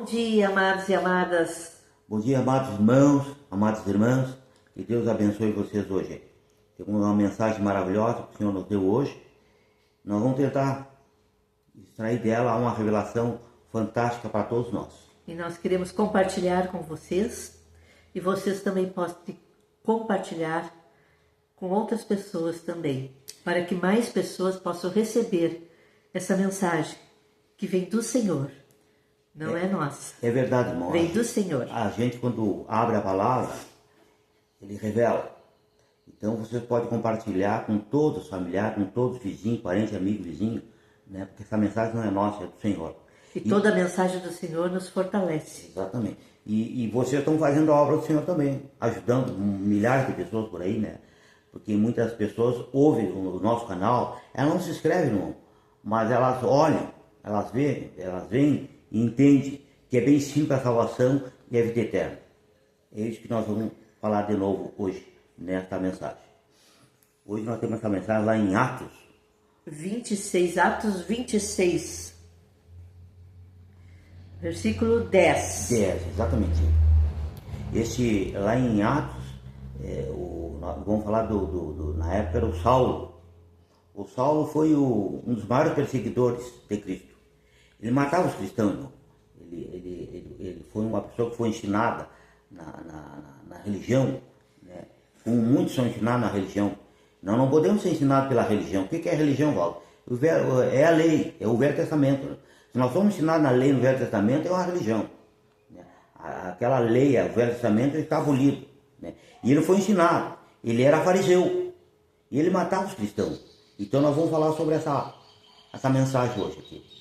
Bom dia, amados e amadas. Bom dia, amados irmãos, amadas irmãs. Que Deus abençoe vocês hoje. Temos uma mensagem maravilhosa que o Senhor nos deu hoje. Nós vamos tentar extrair dela uma revelação fantástica para todos nós. E nós queremos compartilhar com vocês. E vocês também podem compartilhar com outras pessoas também. Para que mais pessoas possam receber essa mensagem que vem do Senhor. Não é nossa. É verdade, irmão. Vem do Senhor. A gente, quando abre a palavra, ele revela. Então, você pode compartilhar com todos os familiares, com todos os vizinhos, parentes, amigos, vizinhos, né? Porque essa mensagem não é nossa, é do Senhor. E toda a mensagem do Senhor nos fortalece. Exatamente. E vocês estão fazendo a obra do Senhor também, ajudando milhares de pessoas por aí, né? Porque muitas pessoas ouvem o nosso canal, elas não se inscrevem, irmão, mas elas olham, elas veem e entendem que é bem simples a salvação e a vida eterna. É isso que nós vamos falar de novo hoje, nesta mensagem. Hoje nós temos essa mensagem lá em Atos 26, Atos 26, versículo 10. 10, exatamente. Esse, lá em Atos, vamos falar na época era o Saulo. O Saulo foi um dos maiores perseguidores de Cristo. Ele matava os cristãos, irmão. Ele foi uma pessoa que foi ensinada na religião, né? Como muitos são ensinados na religião. Nós não podemos ser ensinados pela religião. O que é religião, Valdo? É a lei, é o Velho Testamento. Se nós somos ensinados na lei no Velho Testamento, é uma religião. Aquela lei, o Velho Testamento, está abolido. Né? E ele foi ensinado. Ele era fariseu. E ele matava os cristãos. Então nós vamos falar sobre essa mensagem hoje aqui.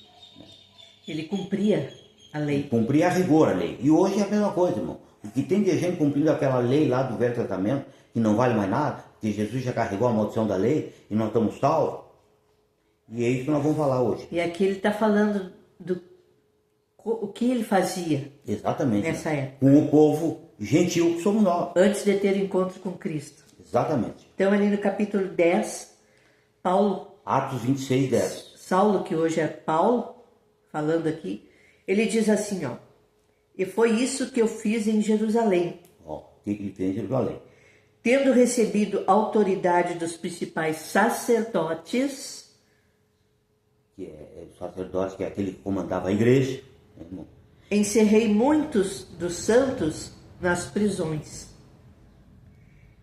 Ele cumpria a lei. Ele cumpria a rigor a lei. E hoje é a mesma coisa, irmão. O que tem de gente cumprindo aquela lei lá do Velho Testamento, que não vale mais nada, que Jesus já carregou a maldição da lei e nós estamos salvos. E é isso que nós vamos falar hoje. E aqui ele está falando o que ele fazia. Exatamente. Nessa época. Com o povo gentil que somos nós. Antes de ter encontro com Cristo. Exatamente. Então ali no capítulo 10, Paulo... Atos 26, 10. Saulo, que hoje é Paulo, falando aqui, ele diz assim, ó. E foi isso que eu fiz em Jerusalém. Ó, o que ele fez em Jerusalém? Tendo recebido autoridade dos principais sacerdotes... Que é o sacerdote, que é aquele que comandava a igreja. Né, irmão? Encerrei muitos dos santos nas prisões.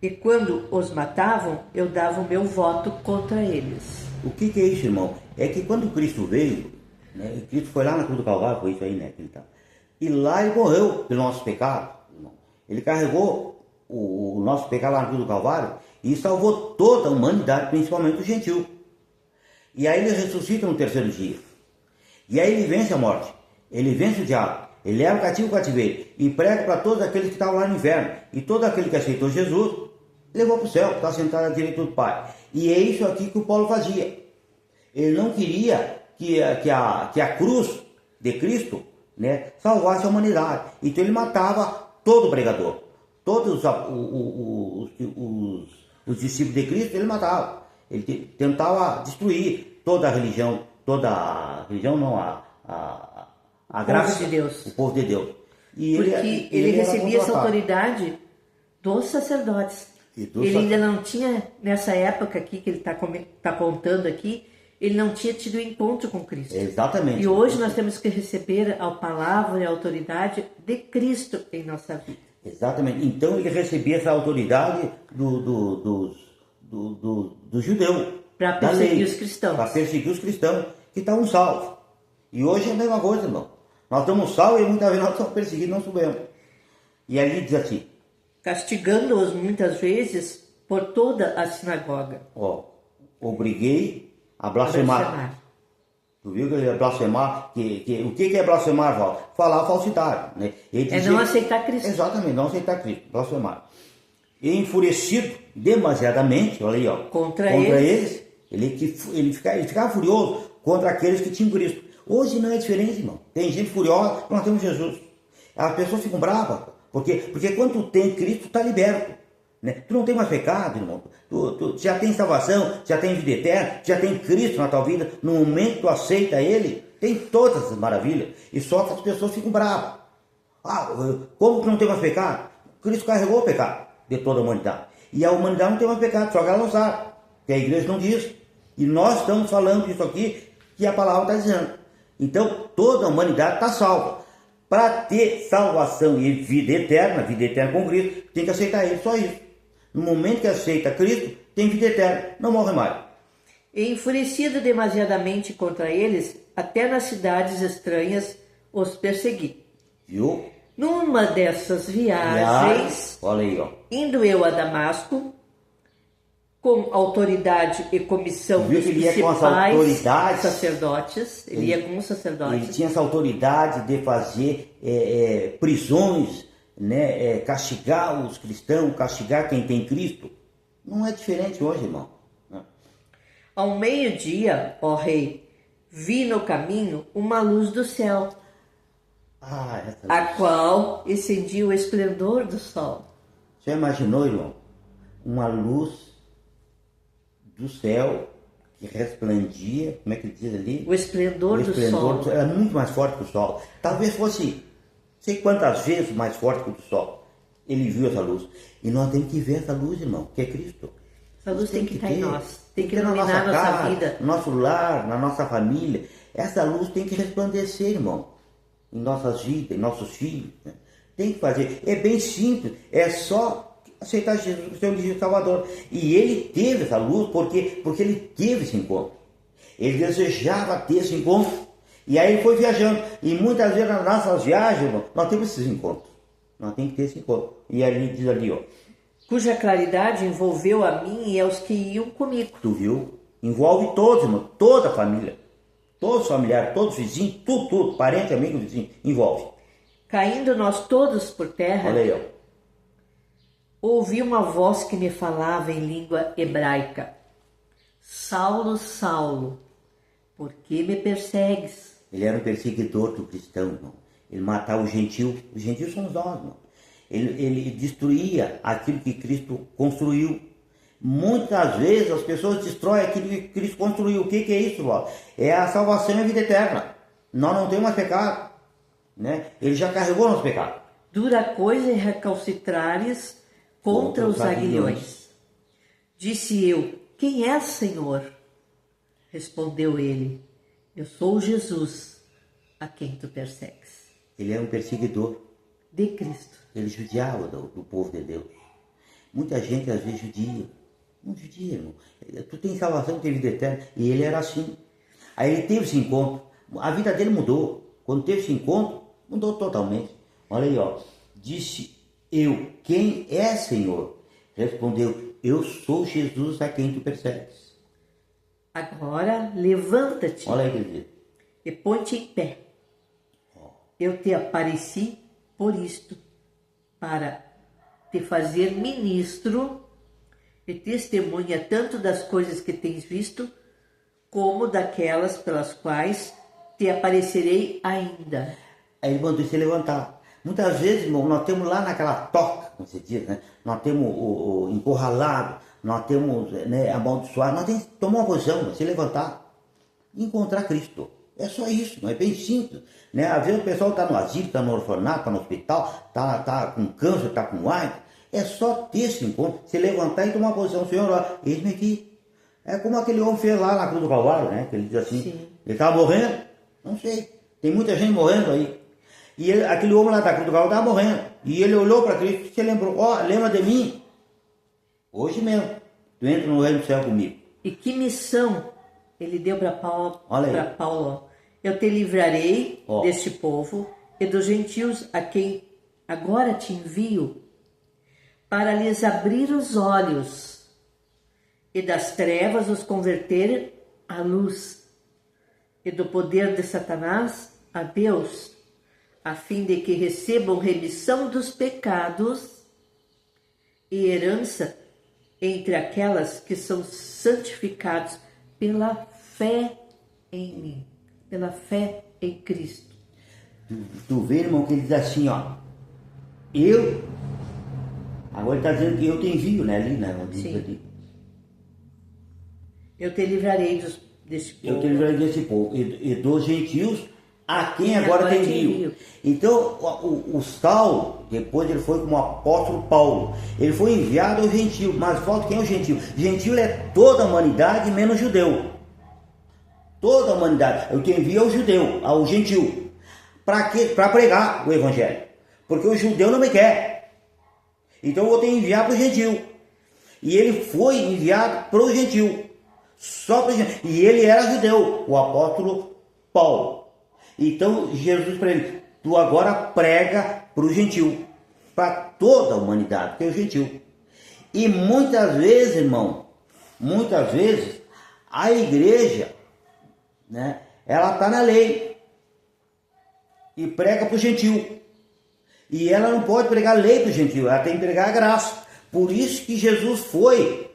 E quando os matavam, eu dava o meu voto contra eles. O que é isso, irmão? É que quando Cristo veio, né, Cristo foi lá na cruz do Calvário, foi isso aí, né? Que ele tá. E lá ele morreu pelo nosso pecado, irmão. Ele carregou o nosso pecado lá na cruz do Calvário e salvou toda a humanidade, principalmente o gentil. E aí ele ressuscita no terceiro dia. E aí ele vence a morte, ele vence o diabo, ele leva o cativo ao cativeiro e prega para todos aqueles que estavam lá no inferno. E todo aquele que aceitou Jesus, levou para o céu, está sentado à direita do Pai. E é isso aqui que o Paulo fazia. Ele não queria que a cruz de Cristo, né, salvasse a humanidade. Então ele matava todo pregador. Todos os discípulos de Cristo ele matava. Ele tentava destruir toda a religião, não, a graça de Deus. O povo de Deus. E porque ele recebia essa autoridade dos sacerdotes. Ele ainda não tinha, nessa época aqui que ele está contando aqui, ele não tinha tido encontro com Cristo. Exatamente. E hoje nós temos que receber a palavra e a autoridade de Cristo em nossa vida. Exatamente. Então ele recebia essa autoridade dos judeus. Para perseguir os cristãos. Para perseguir os cristãos que estavam salvos. E hoje é a mesma coisa, irmão. Nós estamos salvos e muitas vezes nós estamos perseguidos e não sabemos. E aí diz assim: castigando-os muitas vezes por toda a sinagoga. Ó, obriguei a blasfemar. Tu viu que ele ia blasfemar? O que é blasfemar, Val? Falar falsidade, né? Não aceitar Cristo. Exatamente, não aceitar Cristo, blasfemar. E enfurecido demasiadamente, olha aí, ó, contra eles, ele ficava furioso contra aqueles que tinham Cristo. Hoje não é diferente, irmão. Tem gente furiosa, nós temos Jesus. As pessoas ficam bravas, porque quando tu tem Cristo, tu está liberto. Né? Tu não tem mais pecado, irmão. Tu já tem salvação, já tem vida eterna, já tem Cristo na tua vida. No momento que tu aceita Ele, tem todas as maravilhas, e só que as pessoas ficam bravas. Ah, como que não tem mais pecado? Cristo carregou o pecado de toda a humanidade. E a humanidade não tem mais pecado, só que ela não sabe, que a igreja não diz. E nós estamos falando disso aqui, que a palavra está dizendo. Então, toda a humanidade está salva. Para ter salvação e vida eterna com Cristo, tem que aceitar Ele, só isso. No momento que aceita Cristo, tem vida eterna, não morre mais. E enfurecido demasiadamente contra eles, até nas cidades estranhas os persegui. Viu? Numa dessas viagens, olha aí, ó. indo eu a Damasco, com autoridade e comissão Viu dos que ele ia com as principais autoridades? sacerdotes, ele ia com os sacerdotes. Ele tinha essa autoridade de fazer prisões, né, castigar os cristãos, castigar quem tem Cristo. Não é diferente hoje, irmão. Ao meio-dia, ó rei, vi no caminho uma luz do céu, a qual excendia o esplendor do sol. Você imaginou, irmão? Uma luz do céu que resplendia, como é que ele diz ali? O esplendor do sol. Era muito mais forte que o sol. Talvez fosse, sei quantas vezes mais forte que o do sol. Ele viu essa luz. E nós temos que ver essa luz, irmão, que é Cristo. Essa luz tem que estar em nós. Tem que ter na iluminar nossa a nossa casa, vida. no nosso lar, na nossa família. Essa luz tem que resplandecer, irmão. Em nossas vidas, em nossos filhos. Né? Tem que fazer. É bem simples. É só aceitar Jesus como seu Salvador. E ele teve essa luz porque ele teve esse encontro. Ele desejava ter esse encontro. E aí ele foi viajando. E muitas vezes nas nossas viagens, irmão, nós temos esses encontros. Nós temos que ter esse encontro. E ali diz ali, ó. Cuja claridade envolveu a mim e aos que iam comigo. Tu viu? Envolve todos, irmão. Toda a família. Todos os familiares, todos os vizinhos, tudo. Parente, amigo, vizinho. Envolve. Caindo nós todos por terra. Olha aí, ó. Ouvi uma voz que me falava em língua hebraica. Saulo, Saulo, por que me persegues? Ele era um perseguidor do cristão, irmão. Ele matava os gentios. Os gentios somos nós, irmão. Ele destruía aquilo que Cristo construiu. Muitas vezes as pessoas destroem aquilo que Cristo construiu. O que é isso, irmão? É a salvação e a vida eterna. Nós não temos mais pecado. Né? Ele já carregou nosso pecado. Dura coisa é recalcitrares contra os aguilhões. Disse eu, quem és, Senhor? Respondeu ele, eu sou Jesus, a quem tu persegues. Ele é um perseguidor de Cristo. Ele judiava do povo de Deus. Muita gente às vezes judia. Não judia, irmão. Tu tem salvação, tem vida eterna. E ele era assim. Aí ele teve esse encontro. A vida dele mudou. Quando teve esse encontro, mudou totalmente. Olha aí, ó. Disse eu, quem é, Senhor? Respondeu, eu sou Jesus a quem tu persegues. Agora levanta-te. Olha aí, querido. E põe-te em pé. Eu te apareci por isto, para te fazer ministro e testemunha tanto das coisas que tens visto, como daquelas pelas quais te aparecerei ainda. Aí ele mandou se levantar. Muitas vezes, irmão, nós temos lá naquela toca, como você diz, né? Nós temos o encurralado, nós temos, né, amaldiçoado, nós temos que tomar uma posição, se levantar e encontrar Cristo. É só isso, não é bem simples. Né? Às vezes o pessoal está no asilo, está no orfanato, está no hospital, está com câncer, está com AIDS. É só ter esse encontro, se levantar e tomar uma posição. Senhor, ó, eis-me aqui. É como aquele homem fez lá na cruz do Calvário, né? Que ele diz assim, sim. Ele estava morrendo? Não sei. Tem muita gente morrendo aí. E aquele homem lá da cruz do Calvário estava morrendo. E ele olhou para Cristo e se lembrou, ó, lembra de mim? Hoje mesmo. Tu entra no reino do céu comigo. E que missão ele deu para Paulo. Eu te livrarei deste povo e dos gentios a quem agora te envio, para lhes abrir os olhos e das trevas os converter à luz e do poder de Satanás a Deus, a fim de que recebam remissão dos pecados e herança entre aquelas que são santificados pela fé em mim, pela fé em Cristo. Tu vê, irmão, que ele diz assim, ó, agora ele está dizendo que eu te envio, né, ali, né? Sim. Eu te livrarei deste Eu povo. te livrarei desse povo e dos gentios a quem agora te envio. Então, o Saulo, depois ele foi como apóstolo Paulo, ele foi enviado ao gentio, mas falta quem é o gentio? Gentio é toda a humanidade menos judeu. Toda a humanidade. Eu te envio ao judeu, ao gentio. Para quê? Para pregar o evangelho. Porque o judeu não me quer. Então eu vou te enviar para o gentio. E ele foi enviado para o gentio. Só para o gentio. E ele era judeu, o apóstolo Paulo. Então Jesus para ele, tu agora prega para o gentio. Para toda a humanidade, que é o gentio. E muitas vezes, irmão, muitas vezes, a igreja, né, ela está na lei. E prega para o gentio. E ela não pode pregar lei para o gentio, ela tem que pregar a graça. Por isso que Jesus foi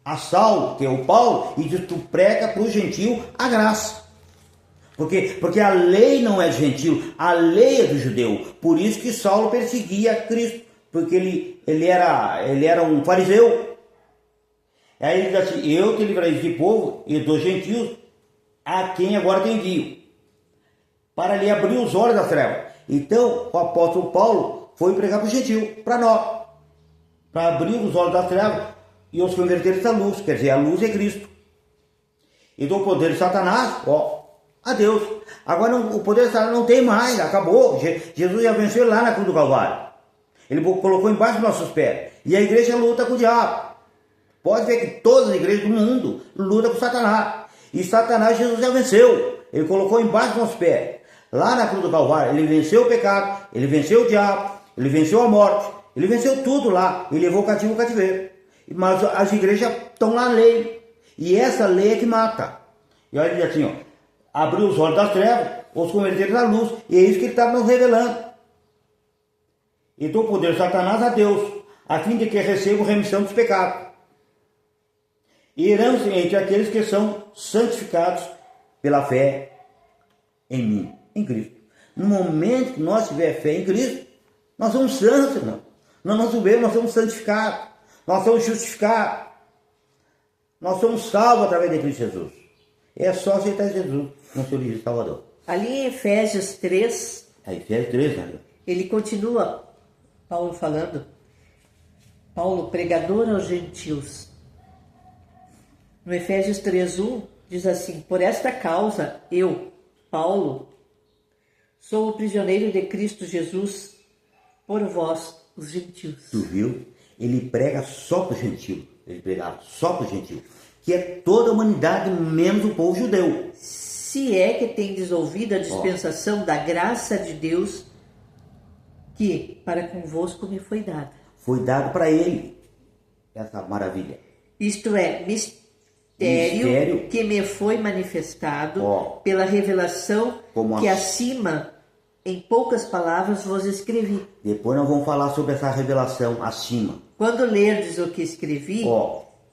a Saulo, que é o Paulo, e disse, tu prega para o gentio a graça. Porque a lei não é gentil, a lei é do judeu. Por isso que Saulo perseguia Cristo, porque ele era um fariseu. Aí ele diz assim, eu te livrarei desse povo e dos gentios a quem agora te envio, para lhe abrir os olhos das trevas. Então o apóstolo Paulo foi pregar para o gentio, para nós, para abrir os olhos das trevas e os converter à luz, quer dizer, a luz é Cristo. Então o poder de Satanás, adeus. Agora o poder de Satanás não tem mais, acabou. Jesus já venceu lá na cruz do Calvário. Ele colocou embaixo dos nossos pés. E a igreja luta com o diabo. Pode ver que todas as igrejas do mundo lutam com Satanás. E Satanás Jesus já venceu. Ele colocou embaixo dos nossos pés. Lá na cruz do Calvário, ele venceu o pecado, ele venceu o diabo, ele venceu a morte, ele venceu tudo lá. Ele levou o cativo ao cativeiro. Mas as igrejas estão na lei. E essa lei é que mata. E olha ele diz assim, abriu os olhos das trevas, os converteram à luz. E é isso que ele está nos revelando. Então o poder de Satanás a Deus, a fim de que recebam remissão dos pecados. E herança entre aqueles que são santificados pela fé em mim, em Cristo. No momento que nós tivermos fé em Cristo, nós somos santos, irmão. Nós somos santificados, nós somos justificados, nós somos salvos através de Cristo Jesus. É só aceitar Jesus no seu livro Salvador. Ali em Efésios 3, Efésios 3, né? Ele continua, Paulo falando, Paulo, pregador aos gentios. No Efésios 3:1 diz assim, por esta causa eu, Paulo, sou o prisioneiro de Cristo Jesus por vós, os gentios. Tu viu? Ele prega só para o gentio. Ele pregava só para o gentio. Que é toda a humanidade, menos o povo judeu. Se é que tendes ouvido a dispensação da graça de Deus, que para convosco me foi dada. Foi dado para ele essa maravilha. Isto é, mistério que me foi manifestado pela revelação que acima, em poucas palavras, vos escrevi. Depois nós vamos falar sobre essa revelação acima. Quando lerdes o que escrevi,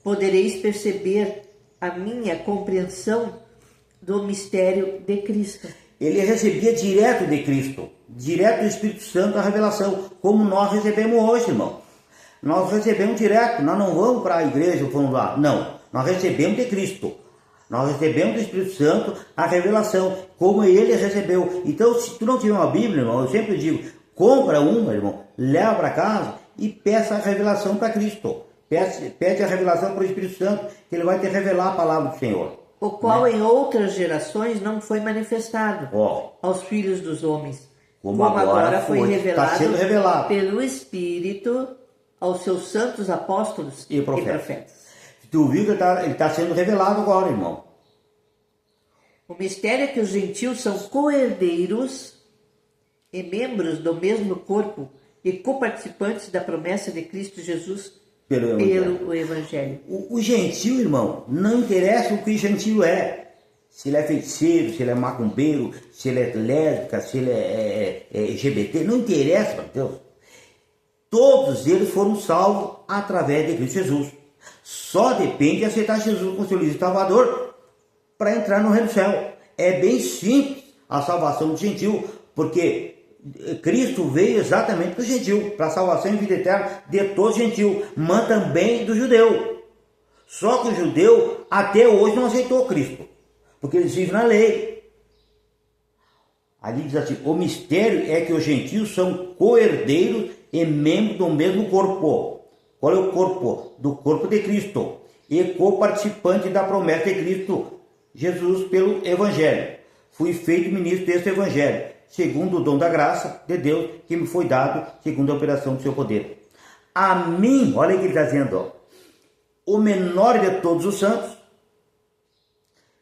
podereis perceber a minha compreensão do mistério de Cristo. Ele recebia direto de Cristo, direto do Espírito Santo a revelação, como nós recebemos hoje, irmão. Nós recebemos direto, nós não vamos para a igreja, vamos lá, não. Nós recebemos de Cristo. Nós recebemos do Espírito Santo a revelação, como ele recebeu. Então, se tu não tiver uma Bíblia, irmão, eu sempre digo, compra uma, irmão, leva para casa e peça a revelação para Cristo. Pede a revelação para o Espírito Santo, que ele vai te revelar a palavra do Senhor. O qual em outras gerações não foi manifestado aos filhos dos homens, como agora foi revelado pelo Espírito aos seus santos apóstolos e profetas. Tu viu que ele está sendo revelado agora, irmão. O mistério é que os gentios são co-herdeiros e membros do mesmo corpo e coparticipantes da promessa de Cristo Jesus pelo Evangelho. O gentio, irmão, não interessa o que o gentio é. Se ele é feiticeiro, se ele é macumbeiro, se ele é lésbica, se ele é LGBT, não interessa para Deus. Todos eles foram salvos através de Cristo Jesus. Só depende de aceitar Jesus como seu livre Salvador para entrar no reino do céu. É bem simples a salvação do gentio, porque Cristo veio exatamente para o gentio, para a salvação e vida eterna de todo gentio, mas também do judeu. Só que o judeu até hoje não aceitou Cristo. porque eles vivem na lei. Ali diz assim, o mistério é que os gentios são co-herdeiros e membros do mesmo corpo. Qual é o corpo? Do corpo de Cristo. E co-participante da promessa de Cristo Jesus pelo Evangelho. Fui feito ministro desse Evangelho, segundo o dom da graça de Deus que me foi dado, segundo a operação do seu poder. A mim, olha o que ele está dizendo, ó, o menor de todos os santos,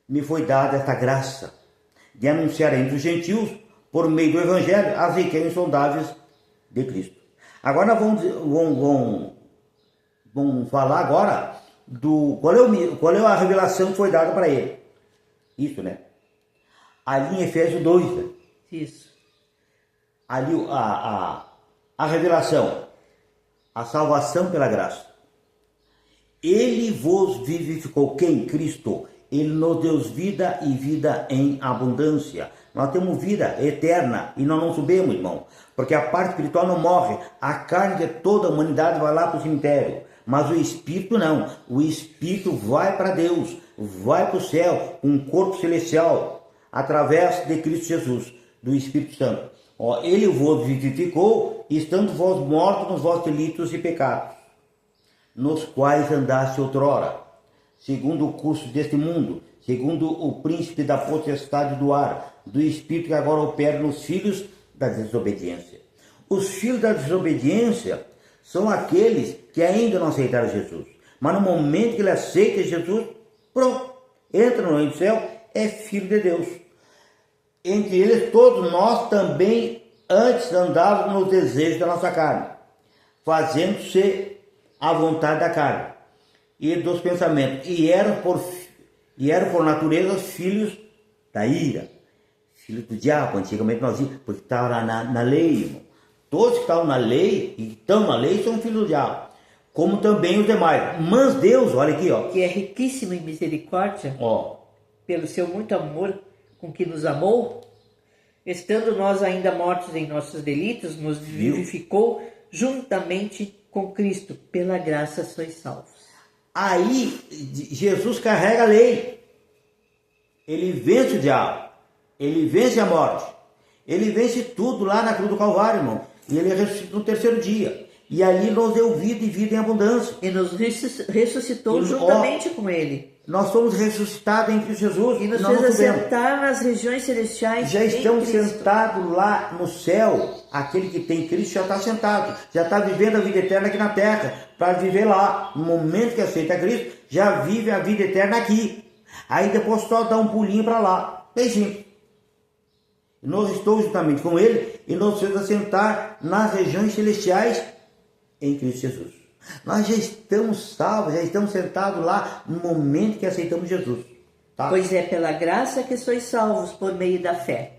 me foi dada esta graça de anunciar entre os gentios, por meio do Evangelho, as riquezas insondáveis de Cristo. Agora nós vamos falar agora do qual é a revelação que foi dada para ele. Isso, né? Ali em Efésios 2, né? Isso. Ali a revelação, a salvação pela graça. Ele vos vivificou, quem? Cristo. Ele nos deu vida e vida em abundância. Nós temos vida eterna e nós não subimos, irmão. Porque a parte espiritual não morre. A carne de toda a humanidade vai lá para o cemitério. Mas o espírito não. O espírito vai para Deus. Vai para o céu. Um corpo celestial. Através de Cristo Jesus. Do Espírito Santo. Ó, ele vos vivificou, estando vós mortos nos vossos delitos e pecados, nos quais andaste outrora, segundo o curso deste mundo, segundo o príncipe da potestade do ar, do espírito que agora opera nos filhos da desobediência. Os filhos da desobediência são aqueles que ainda não aceitaram Jesus. Mas no momento que ele aceita Jesus, pronto, entra no reino do céu, é filho de Deus. Entre eles, todos nós também antes andávamos nos desejos da nossa carne, fazendo-se a vontade da carne e dos pensamentos, e eram por natureza filhos da ira, filhos do diabo. Antigamente nós dizíamos, porque estavam lá na lei, irmão. Todos que estavam na lei e estão na lei são filhos do diabo, como também os demais. Mas Deus, olha aqui, ó, que é riquíssimo em misericórdia, ó, pelo seu muito amor com que nos amou, estando nós ainda mortos em nossos delitos, nos vivificou juntamente com Cristo, pela graça sois salvos. Aí Jesus carrega a lei, ele vence o diabo, ele vence a morte, ele vence tudo lá na cruz do Calvário, irmão, e ele ressuscita no terceiro dia, e ali nos deu vida e vida em abundância. E nos ressuscitou juntamente com ele. Nós somos ressuscitados em Cristo Jesus. E nos fez assentar nas regiões celestiais. Já estamos sentados lá no céu. Aquele que tem Cristo já está sentado. Já está vivendo a vida eterna aqui na terra. Para viver lá. No momento que aceita Cristo, já vive a vida eterna aqui. Aí depois só dá um pulinho para lá. Beijinho. Nós estamos juntamente com Ele e nos fez assentar nas regiões celestiais em Cristo Jesus. Nós já estamos salvos, já estamos sentados lá no momento que aceitamos Jesus. Tá? Pois é pela graça que sois salvos por meio da fé.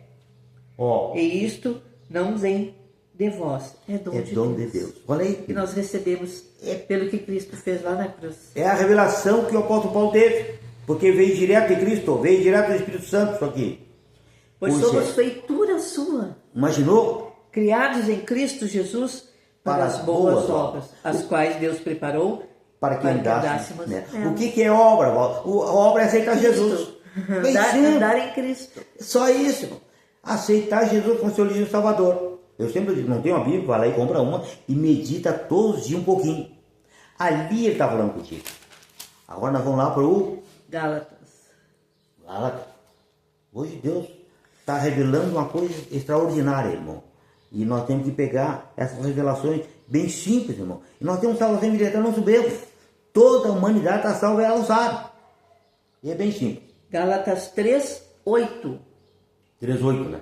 Oh. E isto não vem de vós, é dom de Deus. Olha aí. Que nós recebemos pelo que Cristo fez lá na cruz. É a revelação que o apóstolo Paulo teve, porque veio direto de Cristo, veio direto do Espírito Santo isso aqui. Pois somos feitura sua. Imaginou? Criados em Cristo Jesus para as boas obras, as quais Deus preparou para que andássemos né? O que é obra? A obra é aceitar Jesus. Andar em Cristo. Só isso, irmão. Aceitar Jesus como seu livro Salvador. Eu sempre digo, não tem uma Bíblia, vai lá e compra uma e medita todos os dias um pouquinho. Ali ele está falando contigo. Agora nós vamos lá para o Gálatas. Hoje Deus está revelando uma coisa extraordinária, irmão. E nós temos que pegar essas revelações bem simples, irmão. E nós temos salvação direta, não sabemos. Toda a humanidade está salva, ela sabe. E é bem simples. Gálatas 3:8. 3:8, né?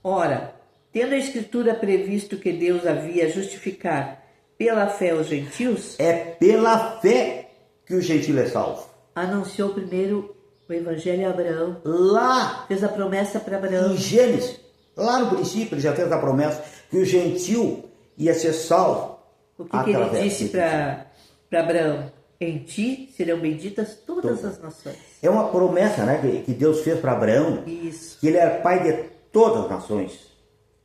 Ora, tendo a Escritura previsto que Deus havia justificar pela fé os gentios... É pela fé que o gentio é salvo. Anunciou primeiro o Evangelho a Abraão. Lá. Fez a promessa para Abraão. Em Gênesis. Lá no princípio ele já fez a promessa que o gentil ia ser salvo. O que ele disse para Abraão? Em ti serão benditas todas as nações. É uma promessa, né, que Deus fez para Abraão. Isso. Que ele era pai de todas as nações.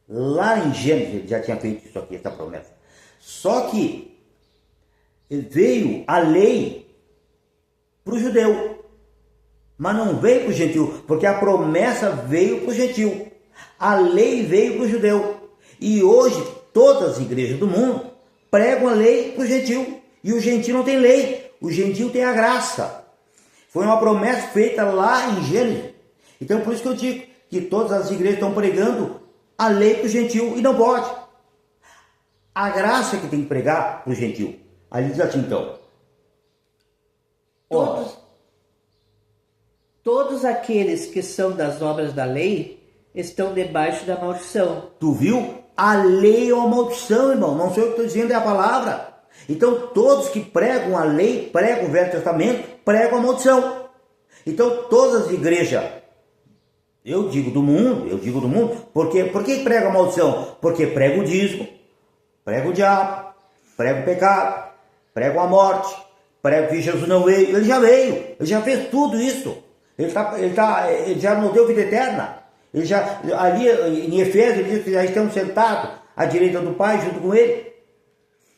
Lá em Gênesis ele já tinha feito isso aqui, essa promessa. Só que veio a lei para o judeu. mas não veio para o gentil, porque a promessa veio para o gentil. A lei veio para o judeu. E hoje todas as igrejas do mundo pregam a lei para o gentil. E o gentil não tem lei, o gentil tem a graça. Foi uma promessa feita lá em Gênesis. Então por isso que eu digo que todas as igrejas estão pregando a lei para o gentil e não pode. A graça que tem que pregar para o gentil. Ali diz assim então. Todos aqueles que são das obras da lei estão debaixo da maldição. Tu viu? A lei é uma maldição, irmão. Não sei o que estou dizendo, é a palavra. Então todos que pregam a lei, pregam o Velho Testamento, pregam a maldição. Então todas as igrejas, eu digo do mundo, por que prega a maldição? Porque prega o dízimo, prega o diabo, prega o pecado, prega a morte, prega que Jesus não veio. Ele já veio, ele já fez tudo isso. Ele já nos deu vida eterna. Ele já, ali em Efésios, ele diz que já estamos sentados à direita do Pai junto com ele.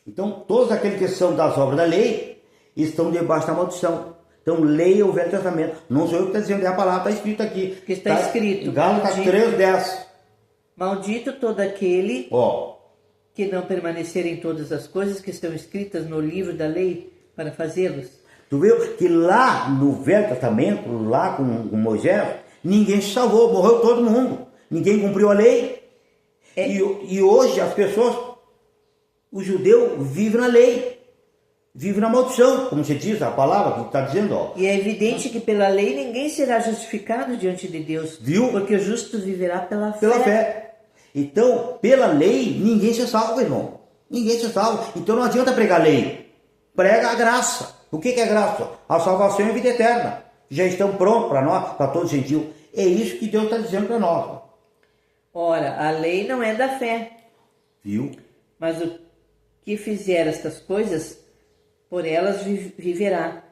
Então, todos aqueles que são das obras da lei estão debaixo da maldição. Então, leia o Velho Testamento. Não sou eu que estou dizendo, é a palavra, está escrito aqui. Que está escrito. Gálatas 3:10. Maldito todo aquele que não permanecer em todas as coisas que estão escritas no livro da lei para fazê-los. Tu viu que lá no Velho Testamento, lá com Moisés, ninguém se salvou, morreu todo mundo. Ninguém cumpriu a lei. E hoje as pessoas, o judeu vive na lei, vive na maldição, como você diz, a palavra que está dizendo. E é evidente que pela lei ninguém será justificado diante de Deus. Viu? Porque o justo viverá pela fé. Pela fé. Então, pela lei, ninguém se salva, irmão. Ninguém se salva. Então não adianta pregar a lei. Prega a graça. O que é graça? A salvação e a vida eterna. Já estão prontos para nós, para todo gentil. É isso que Deus está dizendo para nós. Ora, a lei não é da fé. Viu? Mas o que fizer estas coisas, por elas viverá.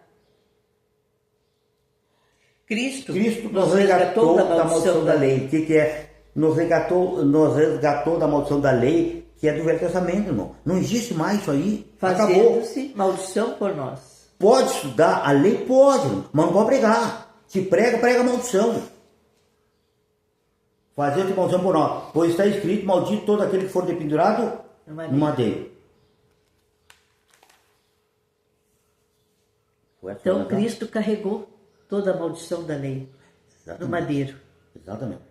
Cristo nos resgatou da maldição da lei. O que é? Nos resgatou da maldição da lei, que é do Velho Testamento, irmão. Não existe mais isso aí. Fazendo-se maldição por nós. Pode estudar a lei? Pode, mas não pode pregar. Se prega, prega a maldição. Fazer-se maldição por nós. Pois está escrito, maldito todo aquele que for dependurado no madeiro. Então Cristo carregou toda a maldição da lei. Exatamente. No madeiro. Exatamente.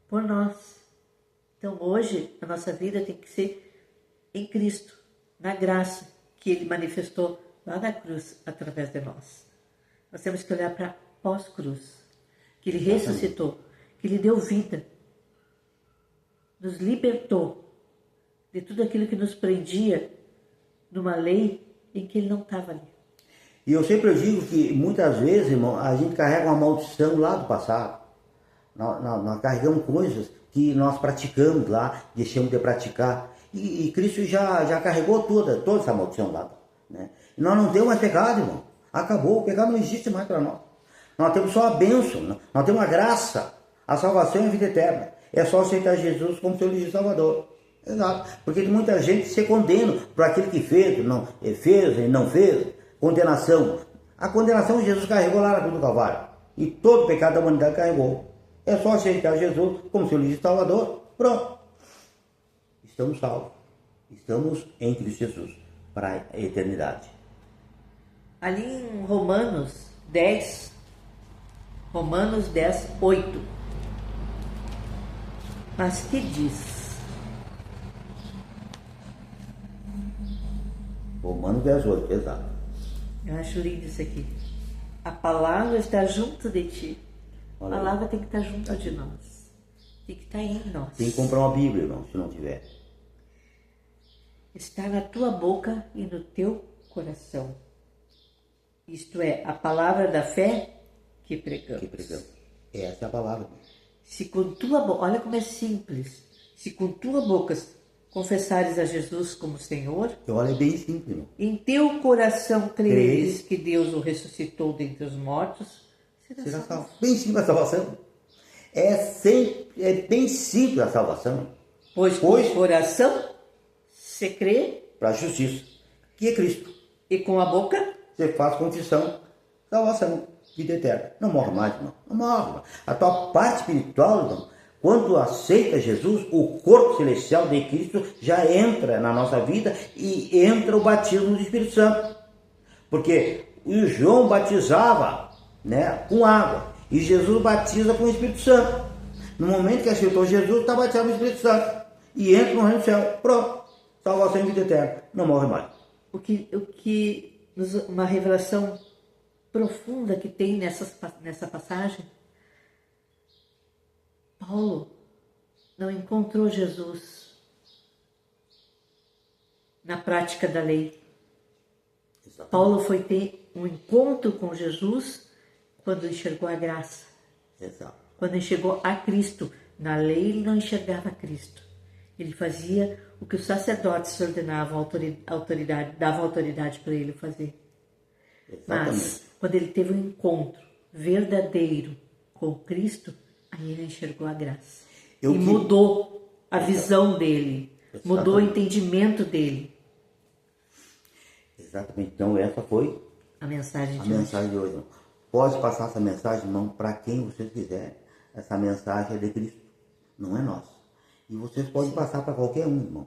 Por nós. Então hoje a nossa vida tem que ser em Cristo, na graça que Ele manifestou lá na cruz através de nós. Nós temos que olhar para pós-cruz, que Ele ressuscitou, que Ele deu vida, nos libertou de tudo aquilo que nos prendia numa lei em que Ele não estava ali. E eu sempre digo que muitas vezes, irmão, a gente carrega uma maldição lá do passado. Nós carregamos coisas que nós praticamos lá, deixamos de praticar. E Cristo já carregou toda essa maldição lá. Né? E nós não temos mais pecado, irmão. Acabou, o pecado não existe mais para nós. Nós temos só a bênção, nós temos a graça, a salvação e a vida eterna. É só aceitar Jesus como seu Livre Salvador. Exato. Porque muita gente se condena por aquilo que fez e não fez. Condenação. A condenação Jesus carregou lá na cruz do Calvário. E todo o pecado da humanidade carregou. É só aceitar Jesus como seu Livre Salvador. Pronto. Estamos salvos. Estamos em Cristo Jesus para a eternidade. Ali em Romanos 10, 8. Mas que diz? Romanos 10, 8, exato. Eu acho lindo isso aqui. A palavra está junto de ti. A palavra tem que estar junto de nós. Tem que estar em nós. Tem que comprar uma Bíblia, irmão, se não tiver. Está na tua boca e no teu coração. Isto é, a palavra da fé que pregamos. Essa é a palavra. Se com tua boca, olha como é simples. Se com tua boca confessares a Jesus como Senhor, olha, é bem simples, irmão. Em teu coração creres que Deus o ressuscitou dentre os mortos, será salvo. Bem simples a salvação. É bem simples a salvação. Pois com o coração se crê para a justiça, que é Cristo. E com a boca você faz confissão, salvação. vida eterna. Não morre mais, irmão. Não morre, irmão. A tua parte espiritual, irmão, quando aceita Jesus, o corpo celestial de Cristo já entra na nossa vida e entra o batismo do Espírito Santo. Porque o João batizava, né, com água e Jesus batiza com o Espírito Santo. No momento que aceitou Jesus, está batizado no Espírito Santo e entra no reino do céu. Pronto. Salvação e vida eterna. Não morre mais. Uma revelação profunda que tem nessa passagem, Paulo não encontrou Jesus na prática da lei. Exatamente. Paulo foi ter um encontro com Jesus quando enxergou a graça. Exato. Quando enxergou a Cristo. Na lei ele não enxergava Cristo. Ele fazia o que os sacerdotes ordenavam, davam autoridade para ele fazer. Exatamente. Mas, quando ele teve um encontro verdadeiro com Cristo, aí ele enxergou a graça. Mudou a visão dele, mudou o entendimento dele. Exatamente. Então, essa foi a mensagem de hoje. Irmão. Pode passar essa mensagem, irmão, para quem você quiser. Essa mensagem é de Cristo, não é nossa. E vocês podem passar para qualquer um, irmão.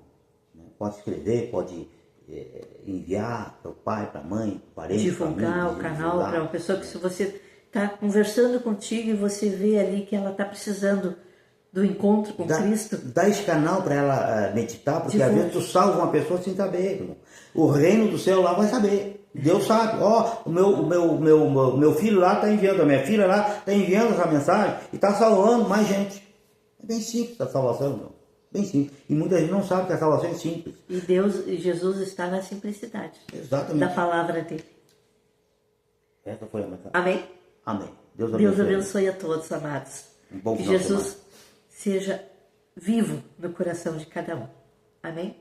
Pode escrever, pode enviar para o pai, para a mãe, para o parente. Divulgar o canal para uma pessoa que, se você está conversando contigo e você vê ali que ela está precisando do encontro com Cristo. Dá esse canal para ela meditar, porque às vezes tu salva uma pessoa sem saber, irmão. O reino do céu lá vai saber. Deus sabe. O meu filho lá está enviando, a minha filha lá está enviando essa mensagem e está salvando mais gente. É bem simples a salvação, irmão. Bem simples. E muita gente não sabe que a salvação é simples. E Jesus está na simplicidade. Exatamente. Da palavra dele. Essa foi a mensagem. Amém? Amém. Deus abençoe a todos, amados. Um bom que Jesus seja vivo no coração de cada um. Amém?